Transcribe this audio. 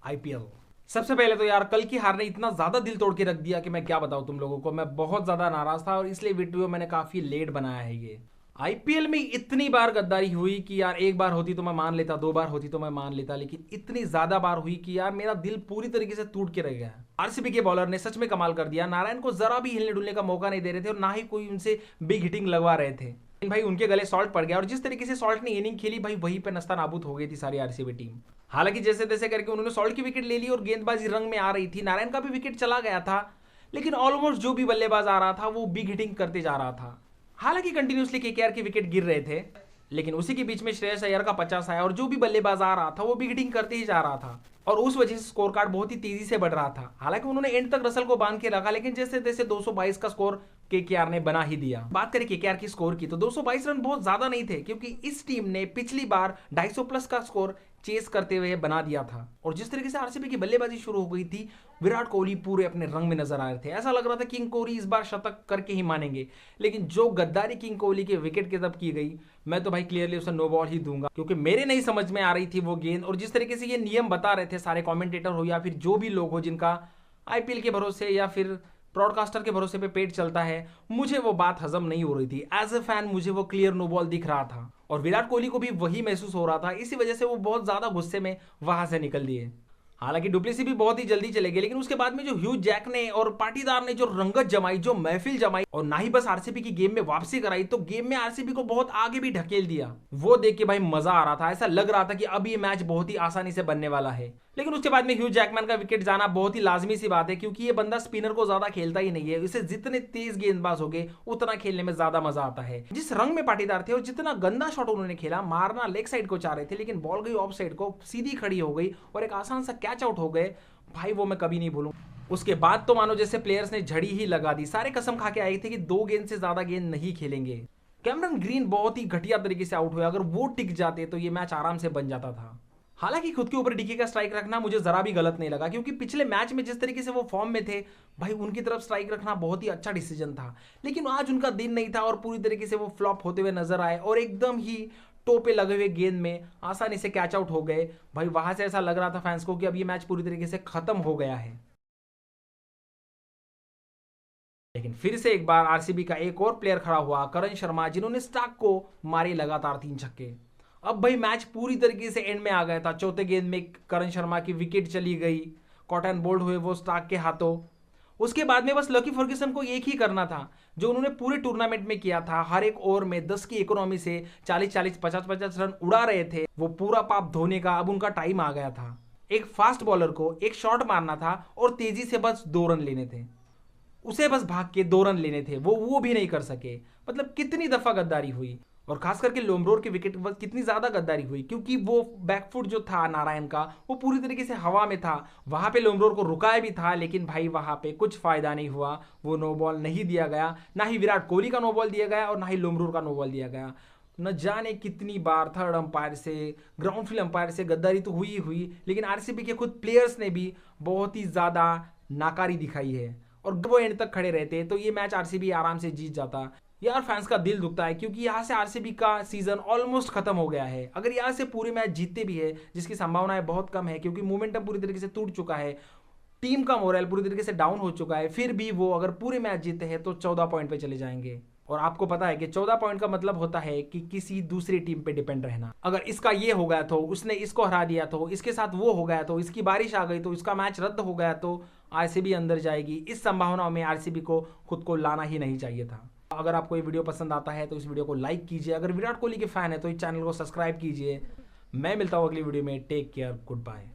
IPL. सबसे पहले तो यार कल की हार ने इतना ज्यादा दिल तोड़ के रख दिया कि मैं क्या बताऊं तुम लोगों को। मैं बहुत ज्यादा नाराज था और इसलिए वीडियो मैंने काफी लेट बनाया है। ये आईपीएल में इतनी बार गद्दारी हुई कि यार एक बार होती तो मैं मान लेता, दो बार होती तो मैं मान लेता, लेकिन इतनी ज्यादा बार हुई कि यार मेरा दिल पूरी तरीके से टूट के रह गया। आरसीबी के बॉलर ने सच में कमाल कर दिया। नारायण को जरा भी हिलने डुलने का मौका नहीं दे रहे थे और ना ही कोई उनसे बिग हिटिंग लगवा रहे थे। लेकिन भाई उनके गले सॉल्ट पड़ गया और जिस तरीके से सॉल्ट ने इनिंग खेली भाई वहीं पे नस्ता नाबूद हो गई थी सारी आरसीबी टीम। हालांकि जैसे तैसे करके उन्होंने सॉल्ट की विकेट ले ली और गेंदबाजी रंग में आ रही थी। नारायण का भी विकेट चला गया था, लेकिन ऑलमोस्ट जो भी बल्लेबाज आ रहा था वो बिग हिटिंग करते जा रहा था। हालांकि कंटिन्यूसली केकेआर के विकेट गिर रहे थे, लेकिन उसी के बीच में श्रेयस अय्यर का 50 आया और जो भी बल्लेबाज आ रहा था वो बिग हिटिंग करते ही जा रहा था और उस वजह से स्कोर कार्ड बहुत ही तेजी से बढ़ रहा था। हालांकि उन्होंने एंड तक रसल को बांध के रखा, लेकिन जैसे तैसे 222 का स्कोर केकेआर ने बना ही दिया। बात करें केकेआर की स्कोर की तो 222 रन बहुत ज्यादा नहीं थे, क्योंकि इस टीम ने पिछली बार 250 प्लस का स्कोर चेस करते हुए बना दिया था। और जिस तरीके से आरसीबी की बल्लेबाजी शुरू हो गई थी, विराट कोहली पूरे अपने रंग में नजर आ रहे थे। ऐसा लग रहा था किंग कोहली इस बार शतक करके ही मानेंगे, लेकिन जो गद्दारी किंग कोहली के विकेट के तब की गई, मैं तो भाई क्लियरली उसे नो बॉल ही दूंगा, क्योंकि मेरे नहीं समझ में आ रही थी वो गेंद। और जिस तरीके से ये नियम बता रहे थे सारे कमेंटेटर हो या फिर जो भी लोग हो जिनका आईपीएल के भरोसे या फिर ब्रॉडकास्टर के भरोसे पे पेट चलता है, मुझे वो बात हजम नहीं हो रही थी। एज ए फैन मुझे वो क्लियर नो बॉल दिख रहा था और विराट कोहली को भी वही महसूस हो रहा था। इसी वजह से वो बहुत ज्यादा गुस्से में वहां से निकल दिए। हालांकि डुप्लेसी भी बहुत ही जल्दी चले गए, लेकिन उसके बाद में जो ह्यूज जैक ने और पाटीदार ने जो रंगत जमाई, जो महफिल जमाई और ना ही बस आरसीबी की गेम में वापसी कराई, तो गेम में आरसीबी को बहुत आगे भी ढकेल दिया। वो देख के भाई मजा आ रहा था। ऐसा लग रहा था कि अब ये मैच बहुत ही आसानी से बनने वाला है। लेकिन उसके बाद में ह्यूज जैकमैन का विकेट जाना बहुत ही लाजमी सी बात है, क्योंकि ये बंदा स्पिनर को ज्यादा खेलता ही नहीं है। इसे जितने तेज गेंदबाज हो गए उतना खेलने में ज्यादा मजा आता है। जिस रंग में पाटीदार थे और जितना गंदा शॉट उन्होंने खेला, मारना लेग साइड को चाह रहे थे, लेकिन बॉल गई ऑफ साइड को, सीधी खड़ी हो गई और एक आसान सा कैच आउट हो गए, भाई वो मैं कभी नहीं भूलूं। उसके बाद तो मानो जैसे प्लेयर्स ने झड़ी ही लगा दी। सारे कसम खा के आए थे कि 2 गेंद से ज्यादा गेंद नहीं खेलेंगे। कैमरन ग्रीन बहुत ही घटिया तरीके से आउट हुए। अगर वो टिक जाते तो ये मैच आराम से बन जाता था। हालांकि खुद के ऊपर डीके का स्ट्राइक रखना मुझे जरा भी गलत नहीं लगा, क्योंकि पिछले मैच में जिस तरीके से वो फॉर्म में थे, भाई उनकी तरफ स्ट्राइक रखना बहुत ही अच्छा डिसीजन था। लेकिन आज उनका दिन नहीं था और पूरी तरीके से वो फ्लॉप होते हुए नजर आए और एकदम ही टो पे लगे हुए गेंद में आसानी से कैच आउट हो गए। भाई वहां से ऐसा लग रहा था फैंस को कि अब ये मैच पूरी तरीके से खत्म हो गया है। लेकिन फिर से एक बार आरसीबी का एक और प्लेयर खड़ा हुआ, करण शर्मा, जिन्होंने स्टार्क को मारे लगातार 3 छक्के। अब भाई मैच पूरी तरीके से एंड में आ गया था। चौथे गेंद में करण शर्मा की विकेट चली गई, कॉटन बोल्ड हुए वो स्टार्क के हाथों। उसके बाद में बस लकी फर्ग्यूसन को एक ही करना था जो उन्होंने पूरे टूर्नामेंट में किया था। हर एक ओवर में 10 की इकोनॉमी से 40-40, 50-50 रन उड़ा रहे थे। वो पूरा पाप धोने का अब उनका टाइम आ गया था। एक फास्ट बॉलर को एक शॉट मारना था और तेजी से बस 2 रन लेने थे। उसे बस भाग के 2 रन लेने थे, वो भी नहीं कर सके। मतलब कितनी दफा गद्दारी हुई। और खास करके लोमरोर के विकेट पर कितनी ज्यादा गद्दारी हुई, क्योंकि वो बैकफुट जो था नारायण का वो पूरी तरीके से हवा में था। वहां पे लोमरोर को रुकाया भी था, लेकिन भाई वहां पे कुछ फायदा नहीं हुआ। वो नो बॉल नहीं दिया गया, ना ही विराट कोहली का नो बॉल दिया गया और ना ही लोमरोर का नो बॉल दिया गया। न जाने कितनी बार थर्ड अंपायर से, ग्राउंड फील्ड अंपायर से गद्दारी तो हुई हुई, लेकिन आरसीबी के खुद प्लेयर्स ने भी बहुत ही ज्यादा नाकारी दिखाई है। और वो एंड तक खड़े रहते तो ये मैच आरसीबी आराम से जीत जाता। यार फैंस का दिल दुखता है, क्योंकि यहाँ से आरसीबी का सीजन ऑलमोस्ट खत्म हो गया है। अगर यहाँ से पूरे मैच जीतते भी है, जिसकी संभावनाएं बहुत कम है, क्योंकि मोमेंटम पूरी तरीके से टूट चुका है, टीम का मोरल पूरी तरीके से डाउन हो चुका है, फिर भी वो अगर पूरे मैच जीते हैं तो 14 पॉइंट पे चले जाएंगे। और आपको पता है कि 14 पॉइंट का मतलब होता है कि किसी दूसरी टीम पे डिपेंड रहना। अगर इसका ये हो गया तो उसने इसको हरा दिया, तो इसके साथ वो हो गया, तो इसकी बारिश आ गई, तो इसका मैच रद्द हो गया, तो आरसीबी अंदर जाएगी। इस संभावनाओं में आरसीबी को खुद को लाना ही नहीं चाहिए था। अगर आपको ये वीडियो पसंद आता है तो इस वीडियो को लाइक कीजिए। अगर विराट कोहली के फैन है तो इस चैनल को सब्सक्राइब कीजिए। मैं मिलता हूँ अगली वीडियो में। Take care, good bye.